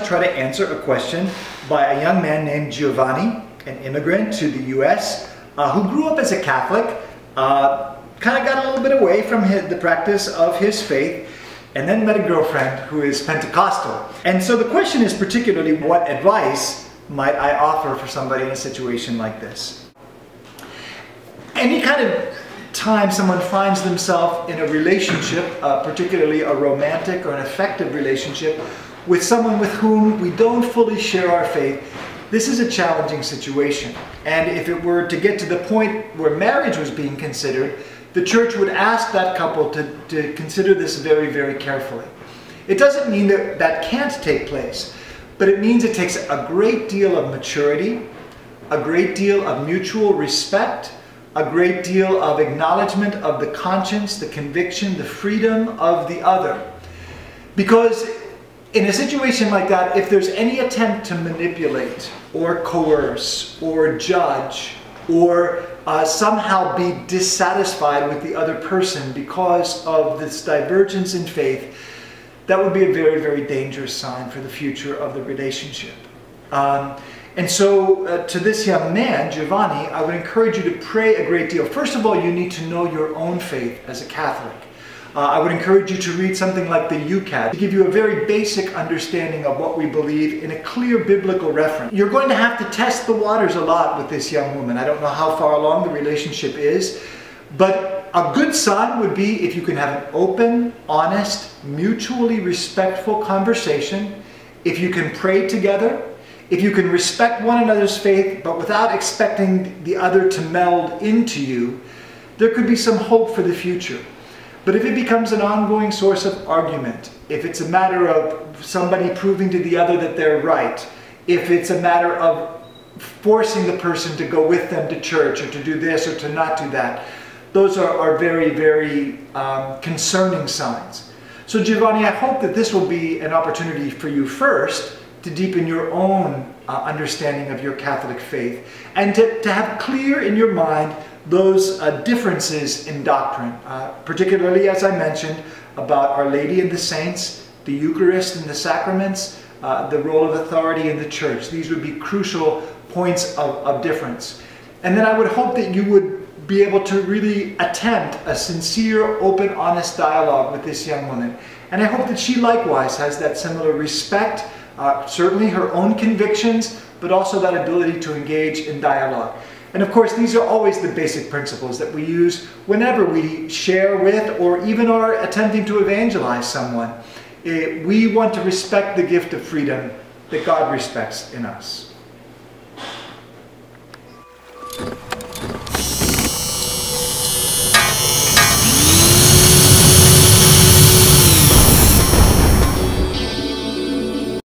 try to answer a question by a young man named Giovanni, an immigrant to the US, who grew up as a Catholic, kind of got a little bit away from the practice of his faith, and then met a girlfriend who is Pentecostal. And so the question is particularly, what advice might I offer for somebody in a situation like this? Any kind of time someone finds themselves in a relationship, particularly a romantic or an affective relationship, with someone with whom we don't fully share our faith, this is a challenging situation. And if it were to get to the point where marriage was being considered, the church would ask that couple to consider this very, very carefully. It doesn't mean that that can't take place, but it means it takes a great deal of maturity, a great deal of mutual respect, a great deal of acknowledgement of the conscience, the conviction, the freedom of the other. Because in a situation like that, if there's any attempt to manipulate or coerce or judge or somehow be dissatisfied with the other person because of this divergence in faith, that would be a very, very dangerous sign for the future of the relationship. And so to this young man, Giovanni, I would encourage you to pray a great deal. First of all, you need to know your own faith as a Catholic. I would encourage you to read something like the UCAT to give you a very basic understanding of what we believe in a clear biblical reference. You're going to have to test the waters a lot with this young woman. I don't know how far along the relationship is, but a good sign would be if you can have an open, honest, mutually respectful conversation, if you can pray together, if you can respect one another's faith, but without expecting the other to meld into you, there could be some hope for the future. But if it becomes an ongoing source of argument, if it's a matter of somebody proving to the other that they're right, if it's a matter of forcing the person to go with them to church or to do this or to not do that, those are very, very concerning signs. So Giovanni, I hope that this will be an opportunity for you first to deepen your own understanding of your Catholic faith and to have clear in your mind those differences in doctrine, particularly, as I mentioned, about Our Lady and the saints, the Eucharist and the sacraments, the role of authority in the church. These would be crucial points of difference. And then I would hope that you would be able to really attempt a sincere, open, honest dialogue with this young woman. And I hope that she likewise has that similar respect, certainly her own convictions, but also that ability to engage in dialogue. And of course, these are always the basic principles that we use whenever we share with or even are attempting to evangelize someone. We want to respect the gift of freedom that God respects in us.